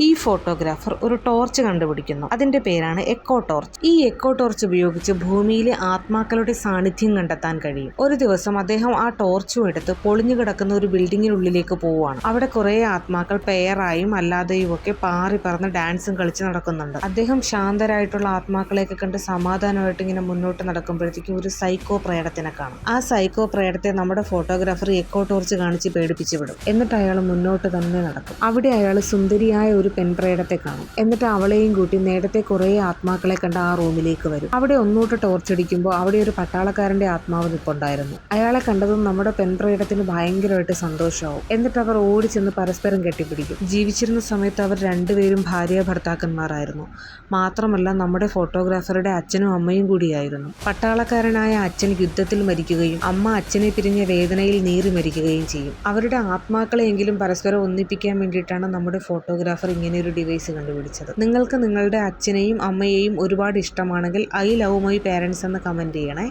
ഈ ഫോട്ടോഗ്രാഫർ ഒരു ടോർച്ച് കണ്ടുപിടിക്കുന്നു. അതിന്റെ പേരാണ് എക്കോ ടോർച്ച്. ഈ എക്കോ ടോർച്ച് ഉപയോഗിച്ച് ഭൂമിയിലെ ആത്മാക്കളുടെ സാന്നിധ്യം കണ്ടെത്താൻ കഴിയും. ഒരു ദിവസം അദ്ദേഹം ആ ടോർച്ചും എടുത്ത് പൊളിഞ്ഞു കിടക്കുന്ന ഒരു ബിൽഡിങ്ങിനുള്ളിലേക്ക് പോവുകയാണ്. അവിടെ കുറെ ആത്മാക്കൾ പെയറായും അല്ലാതെയും ഒക്കെ പാറി പറന്ന് ഡാൻസും കളിച്ച് നടക്കുന്നുണ്ട്. അദ്ദേഹം ശാന്തരായിട്ടുള്ള ആത്മാക്കളെയൊക്കെ കണ്ട് സമാധാനമായിട്ട് ഇങ്ങനെ മുന്നോട്ട് നടക്കുമ്പോഴത്തേക്കും ഒരു സൈക്കോ പ്രേതത്തിനെ കാണും. ആ സൈക്കോ പ്രേതത്തെ നമ്മുടെ ഫോട്ടോഗ്രാഫർ എക്കോ ടോർച്ച് കാണിച്ച് പേടിപ്പിച്ചു വിടും. എന്നിട്ട് അയാൾ മുന്നോട്ട് തന്നെ നടക്കും. അവിടെ അയാൾ സുന്ദരിയായ ഒരു പെൺപ്രേതത്തെ കാണും. എന്നിട്ട് അവളെയും കൂട്ടി നേരത്തെ കുറെ ആത്മാക്കളെ കണ്ട ആ റൂമിലേക്ക് വരും. അവിടെ ഒന്നൂട്ട് ടോർച്ചടിക്കുമ്പോൾ അവിടെ ഒരു പട്ടാളക്കാരന്റെ ആത്മാവ് നിൽപ്പുണ്ടായിരുന്നു. അയാളെ കണ്ടതും നമ്മുടെ പെൺപ്രേതത്തിന് ഭയങ്കരമായിട്ട് സന്തോഷമാവും. എന്നിട്ട് അവർ ഓടി ചെന്ന് പരസ്പരം കെട്ടിപ്പിടിക്കും. ജീവിച്ചിരുന്ന സമയത്ത് അവർ രണ്ടുപേരും ഭാര്യ ഭർത്താക്കന്മാരായിരുന്നു. മാത്രമല്ല നമ്മുടെ ഫോട്ടോഗ്രാഫറുടെ അച്ഛനും അമ്മയും കൂടിയായിരുന്നു. പട്ടാളക്കാരനായ അച്ഛൻ യുദ്ധത്തിൽ മരിക്കുകയും അമ്മ അച്ഛനെ പിരിഞ്ഞ വേദനയിൽ നീറി മരിക്കുകയും ചെയ്യും. അവരുടെ ആത്മാക്കളെയെങ്കിലും പരസ്പരം ഒന്നിപ്പിക്കാൻ വേണ്ടിയിട്ടാണ് നമ്മുടെ ഫോട്ടോഗ്രാഫർ ഇങ്ങനെ ഒരു ഡിവൈസ് കണ്ടുപിടിച്ചത്. നിങ്ങൾക്ക് നിങ്ങളുടെ അച്ഛനെയും അമ്മയെയും ഒരുപാട് ഇഷ്ടമാണെങ്കിൽ ഐ ലവ് മൈ പേരൻസ് എന്ന് കമന്റ് ചെയ്യണേ.